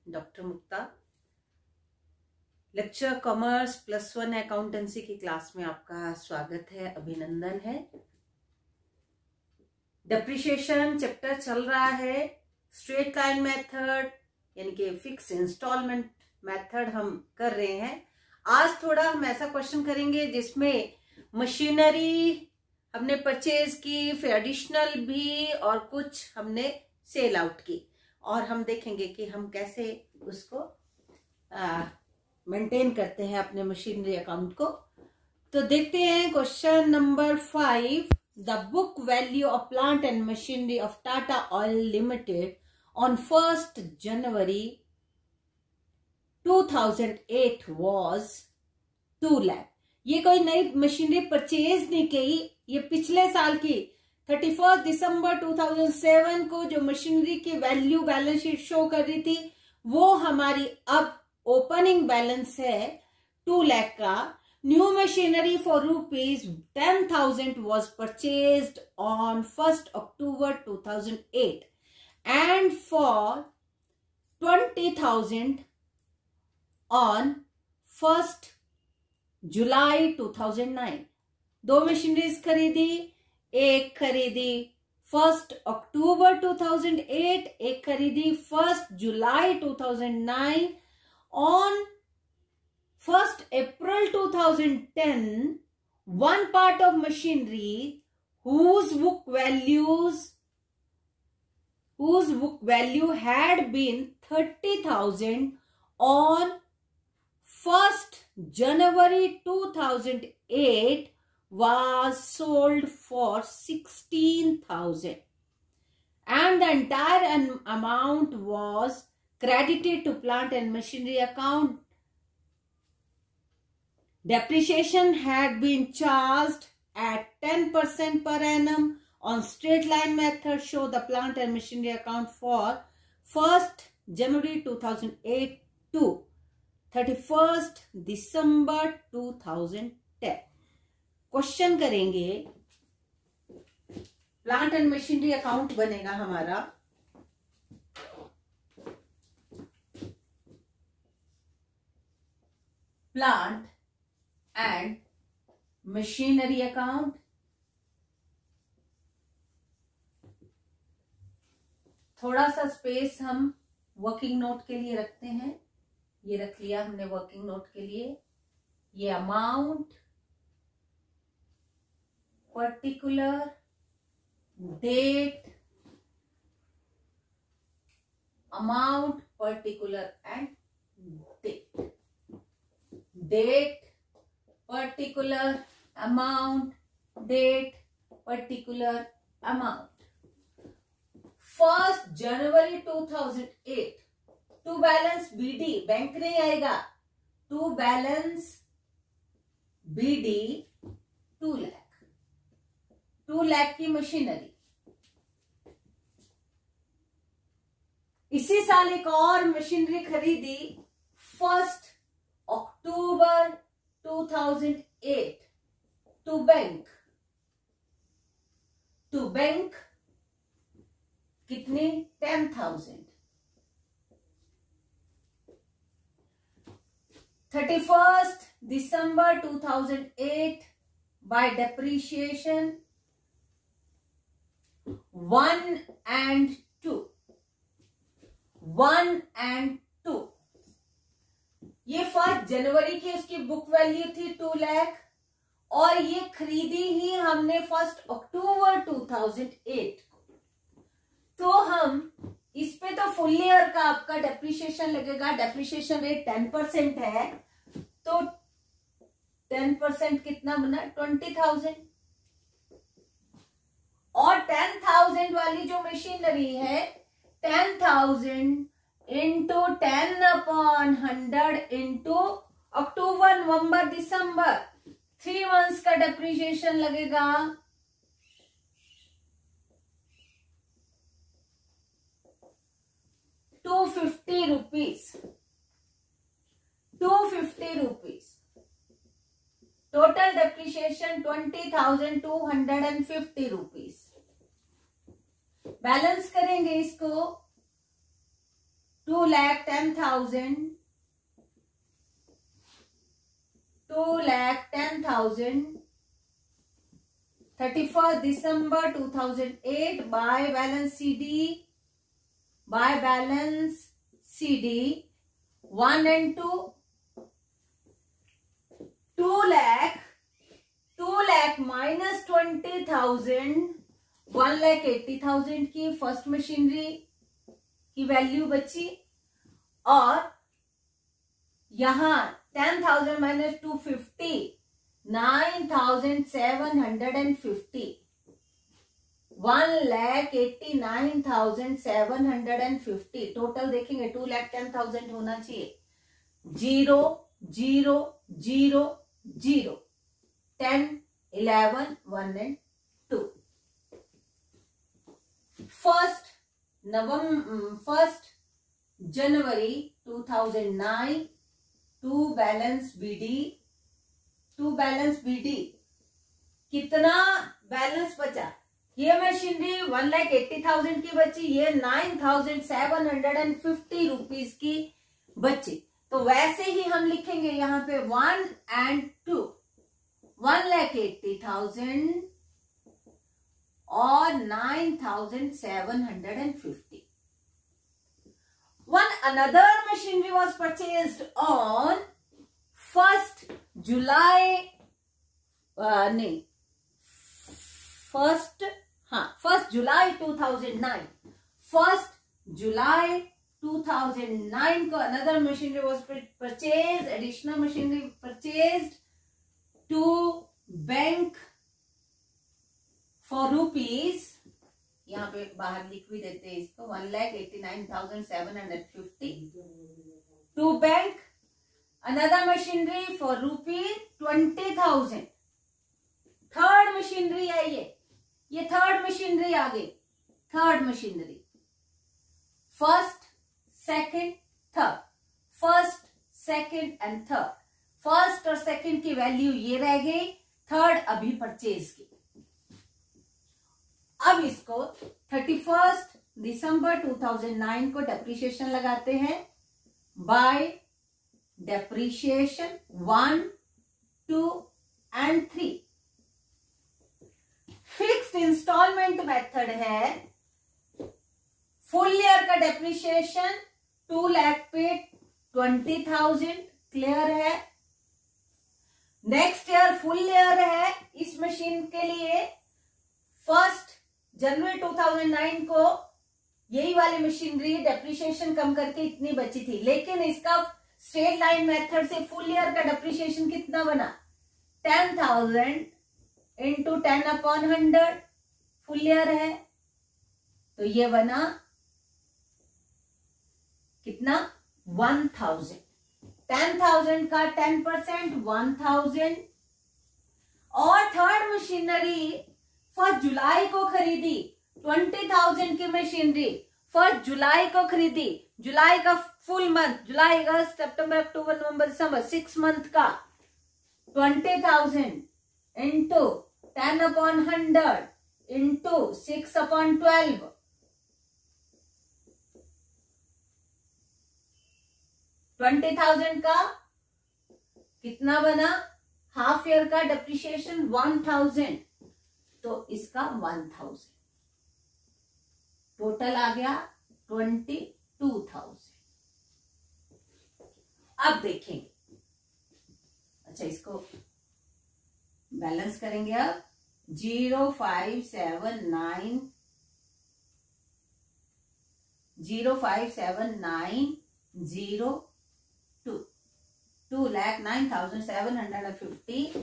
Doctor मुक्ता। Lecture commerce +1 accountancy की class में आपका स्वागत है, अभिनंदन है। डेप्रिसिएशन चैप्टर चल रहा है। स्ट्रेट लाइन मेथड यानी कि फिक्स इंस्टॉलमेंट मेथड हम कर रहे हैं। आज थोड़ा हम ऐसा क्वेश्चन करेंगे जिसमें मशीनरी हमने परचेज की, फिर एडिशनल भी, और कुछ हमने सेल आउट की, और हम देखेंगे कि हम कैसे उसको मेंटेन करते हैं अपने मशीनरी अकाउंट को। तो देखते हैं question number 5। The book value of plant and machinery of Tata oil limited on 1 जनवरी 2008 वॉज 2 लाख। ये कोई नई मशीनरी परचेज नहीं की, ये पिछले साल की 31 दिसंबर 2007 को जो मशीनरी की वैल्यू बैलेंस शीट शो कर रही थी वो हमारी अब ओपनिंग बैलेंस है 2 लाख का। New machinery for ₹10,000 was purchased on 1st October 2008 and for 20,000 on 1st July 2009। 2 machineries खरीदी, एक खरीदी 1 अक्टूबर 2008, एक खरीदी 1 जुलाई 2009। On 1 April 2010, one part of machinery whose book value had been 30,000 on 1 January 2008 was sold for 16,000 and the entire amount was credited to plant and machinery account. Depreciation had been charged at 10% per annum on straight line method. Show the plant and machinery account for 1st January 2008 to 31st December 2010। Question करेंगे, plant and machinery account बनेगा हमारा। Plant and machinery account, थोड़ा सा space हम working note के लिए रखते हैं। ये रख लिया हमने वर्किंग नोट के लिए। ये amount, particular, date, amount, particular and date. Date, particular, amount, date, particular, amount. 1 जनवरी 2008 टू बैलेंस बीडी, बैंक नहीं आएगा, to balance BD 2 lakh. 2 lakh की मशीनरी। इसी साल एक और मशीनरी खरीदी 1 अक्टूबर 2008 टू बैंक। टू बैंक कितनी? 10,000। 31st December 2008 by depreciation 1 and 2। 1 and 2। ये 1 जनवरी की उसकी बुक वैल्यू थी 2 लाख, और ये खरीदी ही हमने 1 अक्टूबर 2008 को। तो हम इस पे तो फुल ईयर का आपका डेप्रिसिएशन लगेगा। डेप्रिसिएशन रेट 10% है, तो 10% कितना बना? 20,000। और 10,000 वाली जो मशीनरी है, 10,000 इंटू 10/100 इंटू अक्टूबर, नवंबर, दिसंबर, 3 मंथ्स का डेप्रिसिएशन लगेगा। ₹250। 250 rupees. Total depreciation 20,250 rupees. Balance करेंगे इसको 2,10,000, 31st December 2008 by balance CD 1 and 2, 2 lakh minus 20,000, 1,80,000 की फर्स्ट मशीनरी की वैल्यू बची, और यहां 10,000 माइनस 250, 9,750, 1,89,750, टोटल देखेंगे 2,10,000 होना चाहिए। 0 0 0 0, 10 11 1 and 2। फर्स्ट जनवरी 2009 टू बैलेंस बीडी कितना बैलेंस बचा? ये मशीनरी 1,80,000 की बची, ये 9,750 रुपीज की बची। तो वैसे ही हम लिखेंगे यहाँ पे 1 and 2, 1,80,000 और 9,750। Another machinery was purchased on 1st July 2009। 1st July 2009 को another machinery was purchased, additional machinery purchased to bank for rupees, यहाँ पे बाहर लिख भी देते हैं इसको, 1,89,750 to bank another machinery for ₹20,000। Third machinery आई है, ये थर्ड मशीनरी आ गई। Third machinery, first second third, first second and third. First और सेकंड की वैल्यू ये रह गई, थर्ड अभी परचेज की। अब इसको 31st दिसंबर 2009 को डेप्रिसिएशन लगाते हैं by depreciation 1, 2 and 3। Fixed installment method है। फुल ईयर का डेप्रिसिएशन 2 लाख पे 20,000 क्लियर है। नेक्स्ट ईयर फुल ईयर है इस मशीन के लिए। 1st जनवरी 2009 को यही वाली मशीनरी डेप्रिसिएशन कम करके इतनी बची थी, लेकिन इसका स्ट्रेट लाइन मेथड से फुल ईयर का डेप्रिसिएशन कितना बना? 10,000 इंटू 10/100 फुल ईयर है, तो ये बना कितना? 1,000। 10,000 का 10% 1,000। और थर्ड मशीनरी 1st जुलाई को खरीदी, 20,000 की मशीनरी 1st जुलाई को खरीदी। जुलाई का फुल मंथ, जुलाई अगस्त सितंबर अक्टूबर नवंबर दिसंबर 6 मंथ का 20,000 इंटू 10/100 इंटू 6/12, 20,000 का कितना बना? हाफ ईयर का डेप्रिसिएशन 1,000, तो इसका 1,000 टोटल आ गया 22,000। अब देखेंगे, अच्छा इसको बैलेंस करेंगे। अब 0579 2,09,750।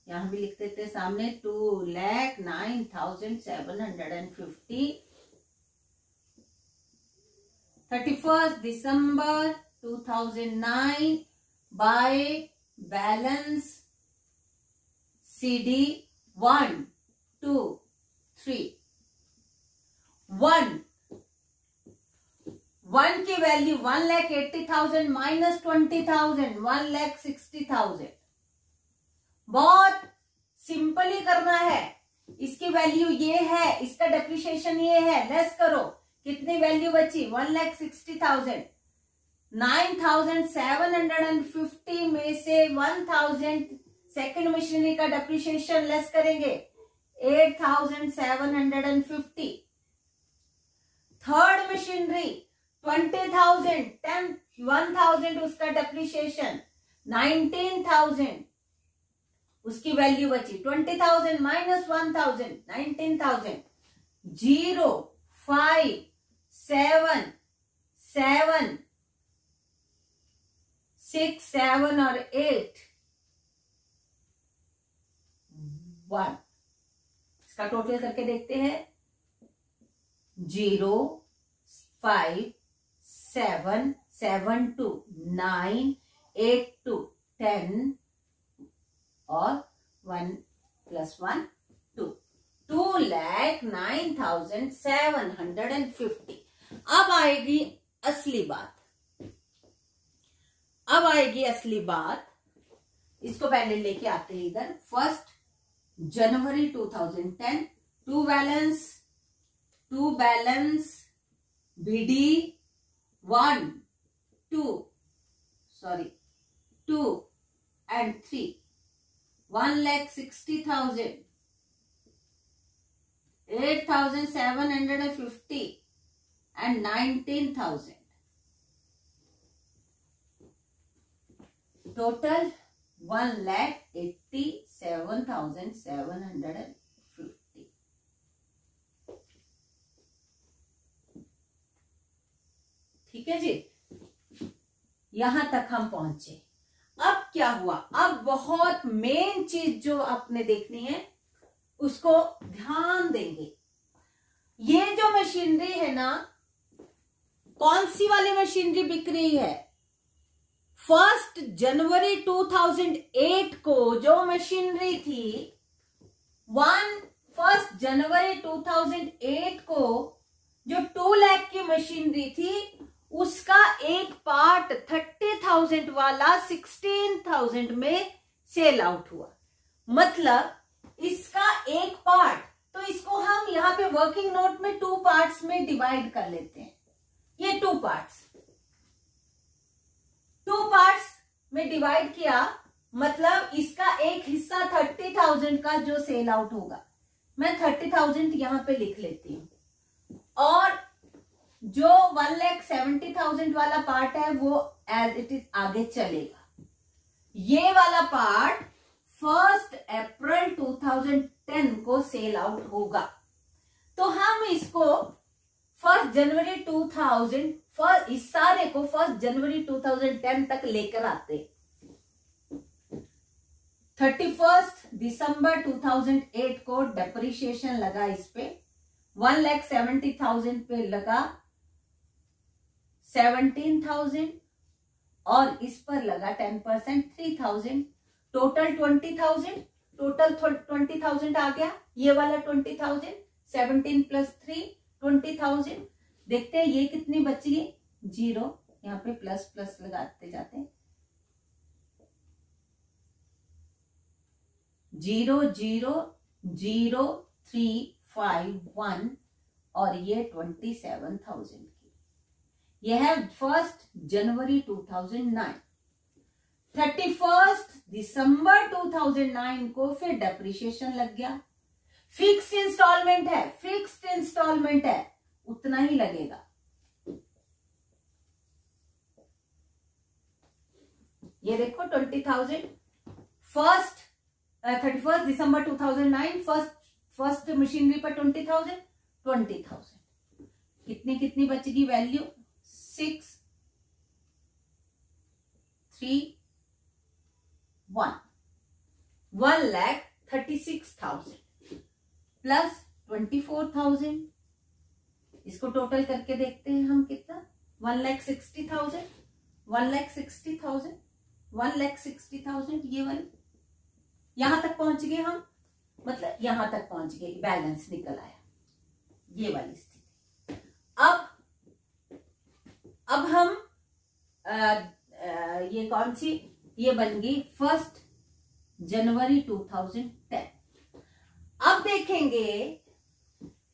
यहां भी लिख देते सामने 2,09,750। 31st December 2009 by balance CD 1, 2, 3। 1 की वैल्यू 1,80,000 माइनस 20,000 1,60,000। बहुत सिंपली करना है। इसकी वैल्यू ये है, इसका डेप्रिसिएशन ये है, लेस करो कितनी वैल्यू बची? 1,60,000। 9,750 में से 1,000 सेकेंड मशीनरी का डेप्रिसिएशन लेस करेंगे, 8,750। थर्ड मशीनरी 20,000, 1,000 उसका डेप्रिसिएशन, 19,000 उसकी वैल्यू बची। 20,000 माइनस 1,000, 19,000। 0, 5, 7, 7, 6, 7 और 8, 1। इसका टोटल करके देखते हैं। 0, 5, 7, 7 2, 9, 8 2, 10 और 1 + 1 2, 2,09,750। अब आएगी असली बात। इसको पहले लेके आते हैं इधर। 1 जनवरी 2010, to balance BD 1, 2 and 3, 1,60,000, 8,750 and 19,000। Total 1,87,750। ठीक है जी, यहां तक हम पहुंचे। अब क्या हुआ? अब बहुत मेन चीज जो आपने देखनी है उसको ध्यान देंगे। ये जो मशीनरी है ना, कौन सी वाली मशीनरी बिक रही है? 1 जनवरी 2008 को जो मशीनरी थी, 1 जनवरी 2008 को जो 2 लाख की मशीनरी थी, उसका एक पार्ट 30,000 वाला 16,000 में सेल आउट हुआ। मतलब इसका एक पार्ट, तो इसको हम यहाँ पे वर्किंग नोट में 2 पार्ट्स में डिवाइड कर लेते हैं। ये 2 पार्ट्स में डिवाइड किया, मतलब इसका एक हिस्सा 30,000 का जो सेल आउट होगा, मैं 30,000 यहां पे लिख लेती हूं, और जो 1,70,000 वाला पार्ट है वो एज इट इज आगे चलेगा। ये वाला पार्ट 1 अप्रैल 2010 को सेल आउट होगा। तो हम इसको 1 जनवरी 2000, इस सारे को 1 जनवरी 2010 तक लेकर आते। 31 दिसंबर 2008 को डेप्रिसिएशन लगा इस पे, 1,70,000 पे लगा 17,000, और इस पर लगा 10% 3,000, टोटल 20,000। टोटल 20,000 आ गया। ये वाला 20,000, 17 + 3 20,000। देखते हैं ये कितनी बच गई? 0, यहाँ पे प्लस लगाते जाते हैं। 0 0 0 3 5 1, और ये 27,000 की। यह है 1 जनवरी 2009। 31 दिसंबर 2009 को फिर डेप्रिसिएशन लग गया। फिक्स्ड इंस्टॉलमेंट है, उतना ही लगेगा। ये देखो 20,000 31 दिसंबर 2009, फर्स्ट मशीनरी पर 20,000। कितनी बचेगी वैल्यू? 6 3 1, 1,36,000 प्लस 24,000। इसको टोटल करके देखते हैं हम कितना? 1,60,000, 1,60,000, 1,60,000। ये वाली यहां तक पहुंच गए हम, मतलब यहां तक पहुंच गए, बैलेंस निकल आया। ये वाली स्थिति। अब हम ये कौन सी? ये बन गई 1 जनवरी 2010। अब देखेंगे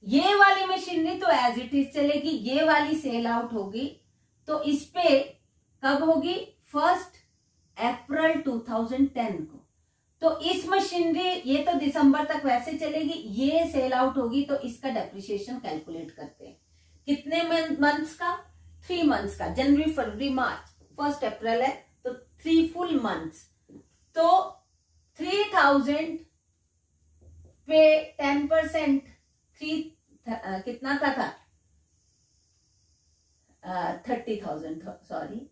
ये वाली मशीनरी तो एज इट इज चलेगी, ये वाली सेल आउट होगी तो इस पे कब होगी? 1 अप्रैल 2010 को। तो इस मशीनरी ये तो दिसंबर तक वैसे चलेगी, ये सेल आउट होगी तो इसका डेप्रिसिएशन कैलकुलेट करते हैं। कितने मंथ्स का? 3 मंथ्स का, जनवरी फरवरी मार्च। 1 अप्रैल है तो 3 फुल मंथ्स। तो 3000 पे 10%, कितना था 30,000, सॉरी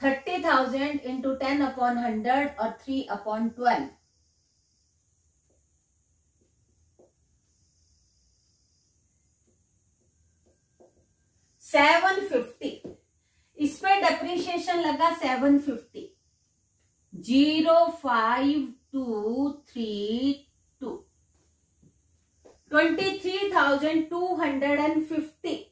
30,000 इंटू 10/100 और 3/12। 750। इस पे डेप्रिसिएशन लगा 750। 05232 23,250।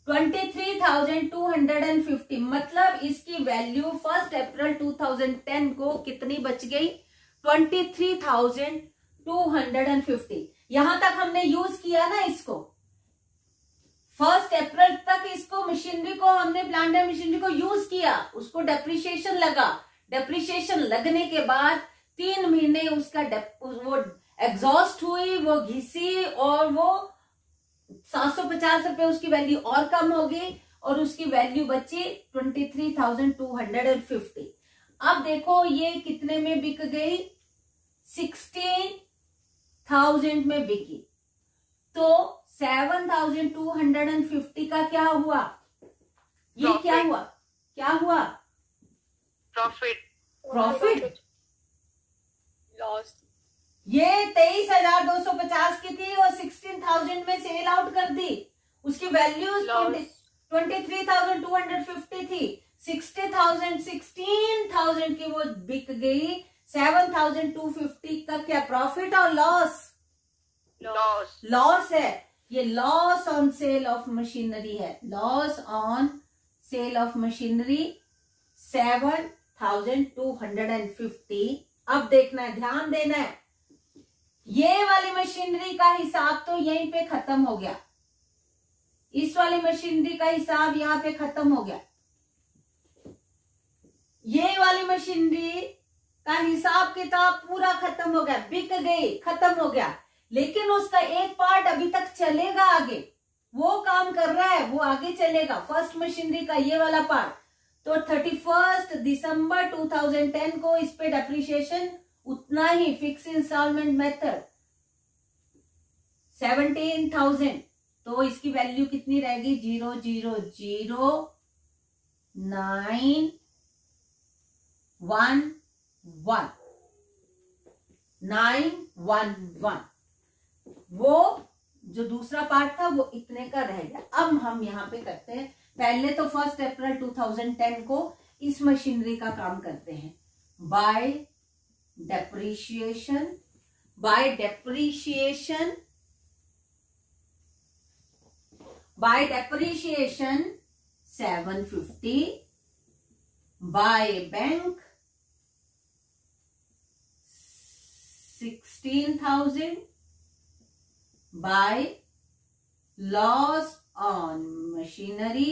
23,250 मतलब इसकी वैल्यू 1 अप्रैल 2010 को कितनी बच गई? 23,250। यहां तक हमने यूज किया ना इसको, 1 अप्रैल तक इसको मशीनरी को हमने, प्लांट एंड मशीनरी को यूज किया, उसको डेप्रिसिएशन लगा। डेप्रिसिएशन लगने के बाद 3 महीने उसका वो एग्जॉस्ट हुई, वो घिसी और वो 750 रुपए उसकी वैल्यू और कम हो गई और उसकी वैल्यू बची 23,250। अब देखो ये कितने में बिक गई? 16,000 में बिकी। तो 7,250 का क्या हुआ? ये Profit. क्या हुआ? क्या हुआ? Profit loss. ये 23,250 की थी और 16,000 में सेल आउट कर दी। उसकी वैल्यू 23,250 थी। 16,000 की वो बिक गई। 7,250 का क्या प्रॉफिट और लॉस? लॉस है। ये loss on sale of machinery है। Loss on sale of machinery 7,250। अब देखना है, ध्यान देना है, ये वाली मशीनरी का हिसाब तो यहीं पे खत्म हो गया। इस वाली मशीनरी का हिसाब यहां पे खत्म हो गया। ये वाली मशीनरी का हिसाब किताब पूरा खत्म हो गया, बिक गई, खत्म हो गया। लेकिन उसका एक पार्ट अभी तक चलेगा आगे, वो काम कर रहा है, वो आगे चलेगा। फर्स्ट मशीनरी का ये वाला पार्ट। तो 31 दिसंबर 2010 को इस पे डेप्रिसिएशन उतना ही, फिक्स इंस्टॉलमेंट मेथड 17,000। तो इसकी वैल्यू कितनी रहेगी? 0,00911 वो जो दूसरा पार्ट था वो इतने का रह गया। अब हम यहां पे करते हैं, पहले तो 1 अप्रैल 2010 को इस मशीनरी का काम करते हैं। By depreciation 750, by bank 16,000, by loss on machinery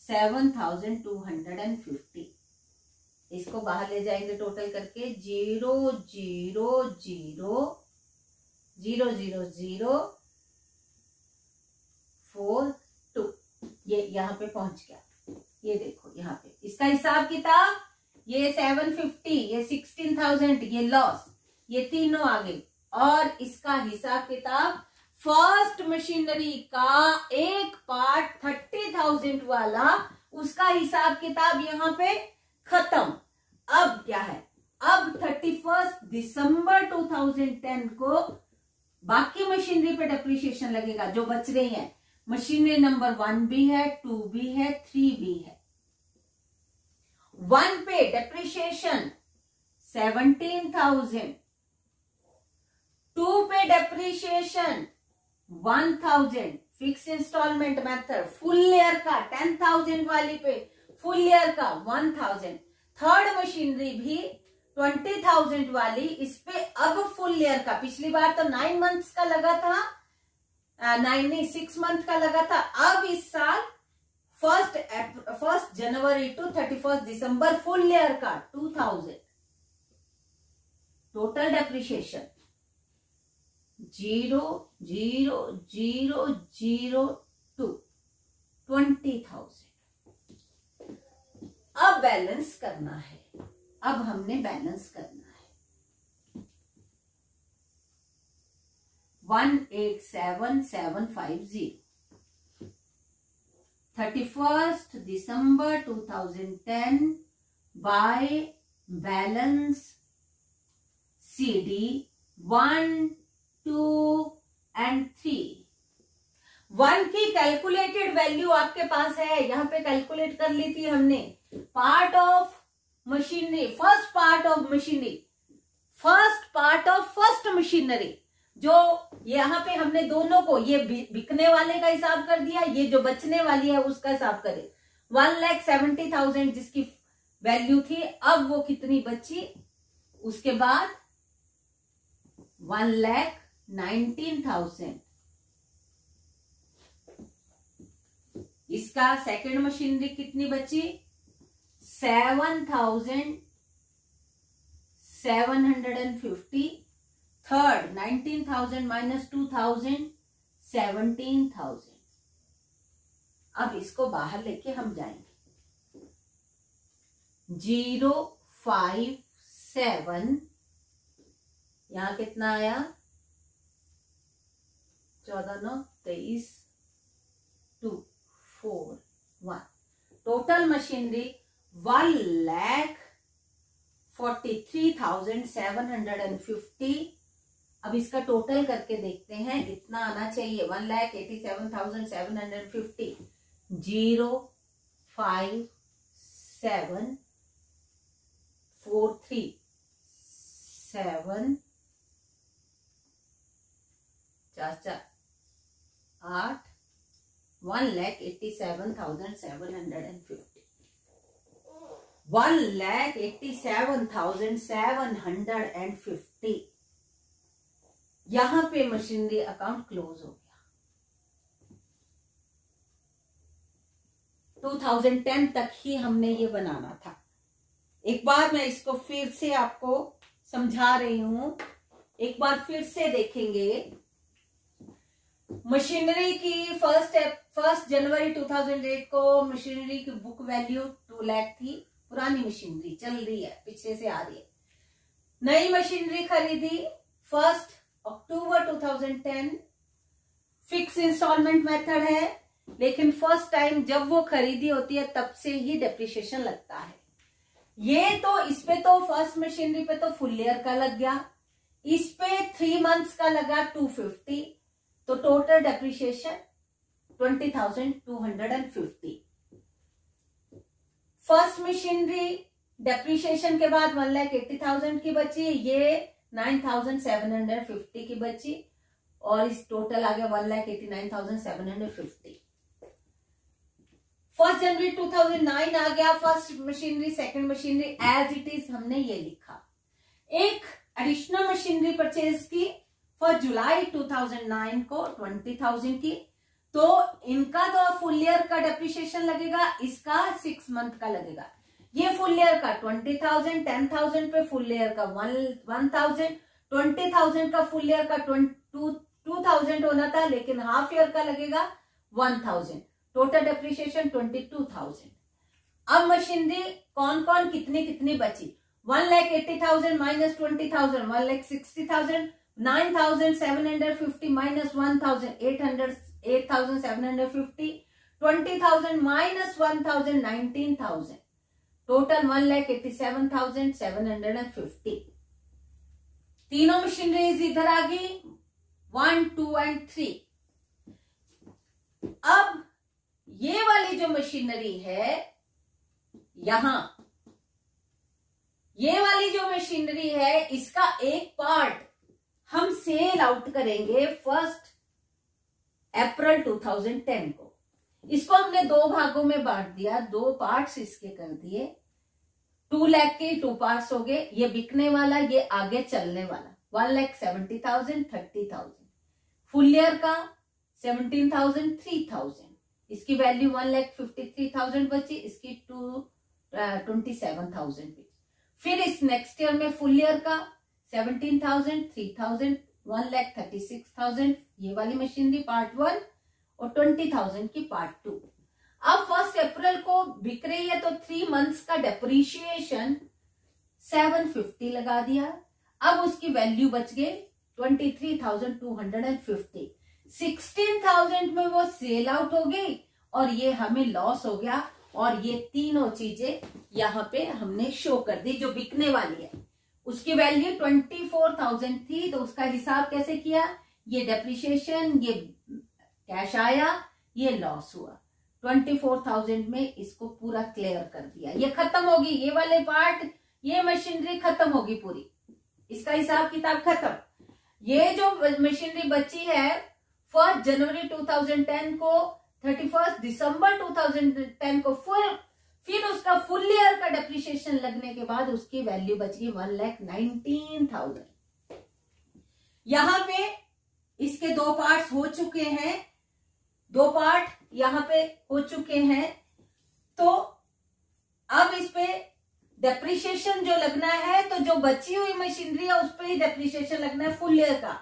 7,250। इसको बाहर ले जाएंगे टोटल करके 0,000,000,042। ये यहाँ पे पहुंच गया। ये देखो यहाँ पे इसका हिसाब किताब, ये 750, ये 16,000, ये लॉस, ये तीनों आ गई। और इसका हिसाब किताब फर्स्ट मशीनरी का एक पार्ट 30,000 वाला, उसका हिसाब किताब यहाँ पे खत्म। अब क्या है? अब 31 दिसंबर 2010 को बाकी मशीनरी पे डेप्रिसिएशन लगेगा जो बच रही है। मशीनरी नंबर 1 भी है, 2 भी है, 3 भी है। 1 पे डेप्रिसिएशन 17,000, 2 पे depreciation 1,000, fix installment method, full year का 10,000 वाली पे फुल ईयर का 1,000। थर्ड मशीनरी भी 20,000 वाली, इस पे अब फुल ईयर का, पिछली बार तो 9 मंथ्स का लगा था, 6 मंथ का लगा था। अब इस साल 1 जनवरी टू 31 दिसंबर फुल ईयर का 2000। Total depreciation 0,0,0,0,2 20,000। अब बैलेंस करना है, अब हमने बैलेंस करना है। 1,87,750 31 दिसंबर 2010 बाय बैलेंस CD 1, 2 and 3। 1 की कैलकुलेटेड वैल्यू आपके पास है, यहां पे कैलकुलेट कर ली थी हमने। Part of machinery, first part of machinery, first part of first machinery, जो यहाँ पे हमने दोनों को, ये बिकने वाले का हिसाब कर दिया, ये जो बचने वाली है उसका हिसाब करे। 1,70,000 जिसकी वैल्यू थी, अब वो कितनी बची, उसके बाद 1,19,000। इसका सेकंड मशीनरी कितनी बची, 7,750। Third 19,000 minus 2,000 17,000। अब इसको बाहर लेके हम जाएंगे। 0,57, यहां कितना आया, 14, 9, 23, 2, 4, 1। Total machinery 1,43,750। अब इसका टोटल करके देखते हैं कितना आना चाहिए। 1,87,750 0,5743,7 4 8 1,87,750 1,87,750। यहां पे मशीनरी अकाउंट क्लोज हो गया। 2010 तक ही हमने ये बनाना था। एक बार मैं इसको फिर से आपको समझा रही हूं, एक बार फिर से देखेंगे। मशीनरी की फर्स्ट जनवरी 2008 को मशीनरी की बुक वैल्यू 2 लाख थी। पुरानी मशीनरी चल रही है, पीछे से आ रही है। नई मशीनरी खरीदी 1 अक्टूबर 2010। फिक्स इंस्टॉलमेंट मेथड है, लेकिन फर्स्ट टाइम जब वो खरीदी होती है तब से ही डेप्रिसिएशन लगता है। ये तो इस पे तो फर्स्ट मशीनरी पे तो फुल ईयर का लग गया, इस पे 3 मंथ्स का लगा 250, तो total depreciation 20,250। First machinery depreciation के बाद 1,80,000 की बची, ये 9,750 की बची, और इस टोटल आ गया 1,89,750। 1 जनवरी 2009 आ गया। First machinery second machinery as it is हमने ये लिखा। एक एडिशनल मशीनरी परचेज की 1 जुलाई 2009 को 20,000 की, तो इनका तो फुल ईयर का डेप्रिसिएशन लगेगा, इसका 6 मंथ का लगेगा। ये फुल ईयर का 20,000, 10,000 पे फुल ईयर का 1,000, 20,000 का फुल ईयर का 2,000 होना था, लेकिन हाफ ईयर का लगेगा 1,000। Total depreciation 22,000। अब मशीनरी कौन कौन कितनी कितनी बची, 1,80,000 माइनस 20,000 1,60,000, 9,750 माइनस 1,000 8,750, 20,000 माइनस 1,000 19,000, टोटल 1,87,750। तीनों मशीनरीज इधर आ गई, 1, 2 and 3। अब ये वाली जो मशीनरी है, यहां ये वाली जो मशीनरी है, इसका एक पार्ट हम सेल आउट करेंगे 1 अप्रैल 2010 को। इसको हमने 2 भागों में बांट दिया, 2 पार्ट्स इसके कर दिए। 2 लाख के 2 पार्ट्स हो गए, ये बिकने वाला, ये आगे चलने वाला। 1,70,000, 30,000। फुल ईयर का 17,000, 3,000। इसकी वैल्यू 1,53,000 बची, इसकी 27,000 बची। फिर इस नेक्स्ट ईयर में फुल ईयर का 17,000, 3,000, 1,36,000 ये वाली मशीनरी पार्ट 1 और 20,000 की पार्ट 2। अब 1 अप्रैल को बिक रही है तो 3 मंथ्स का डेप्रीशिएशन 750 लगा दिया। अब उसकी वैल्यू बच गई 23,250। 16,000 में वो सेल आउट हो गई और ये हमें लॉस हो गया। और ये तीनों चीजें यहाँ पे हमने शो कर दी जो बिकने वाली है। उसकी वैल्यू 24,000 थी, तो उसका हिसाब कैसे किया, ये डेप्रिसिएशन, ये कैश आया, ये लॉस हुआ। 24,000 में इसको पूरा क्लियर कर दिया। ये खत्म होगी, ये वाले पार्ट, ये मशीनरी खत्म होगी पूरी, इसका हिसाब किताब खत्म। ये जो मशीनरी बची है 1 जनवरी 2010 को 31 दिसंबर 2010 को फिर उसका फुल ईयर का डेप्रिसिएशन लगने के बाद उसकी वैल्यू बच गई 1,19,000। यहां पे इसके 2 पार्ट्स हो चुके हैं, 2 पार्ट यहां पे हो चुके हैं। तो अब इस पे डेप्रिसिएशन जो लगना है, तो जो बची हुई मशीनरी है उस पर ही डेप्रिसिएशन लगना है फुल ईयर का।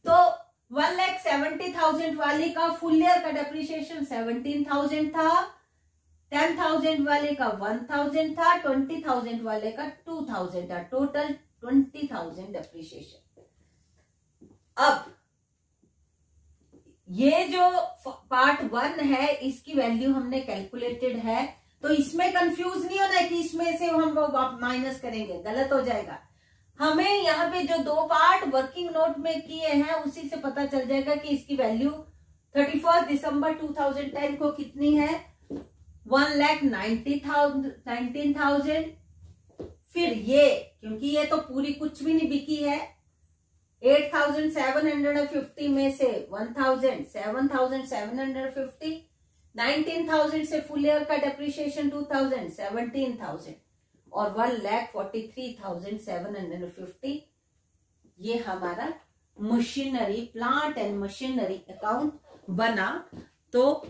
तो 1,70,000 वाली का फुल ईयर का डेप्रिसिएशन 17,000 था, 10,000 वाले का 1,000 था, 20,000 वाले का 2,000 था, टोटल 20,000 डेप्रिसिएशन। अब ये जो पार्ट 1 है इसकी वैल्यू हमने कैलकुलेटेड है, तो इसमें कंफ्यूज नहीं होना है कि इसमें से हम वो माइनस करेंगे, गलत हो जाएगा। हमें यहाँ पे जो 2 पार्ट वर्किंग नोट में किए हैं उसी से पता चल जाएगा कि इसकी वैल्यू 31 दिसंबर 2010 को कितनी है, 1,19,000। फिर ये, क्योंकि ये तो पूरी कुछ भी नहीं बिकी है, 8,750 में से 1,000, 7,750, 19,000 से फुल ईयर का डेप्रिसिएशन 2,000, 17,000 और 1,43,750। ये हमारा machinery, plant and machinery account बना। तो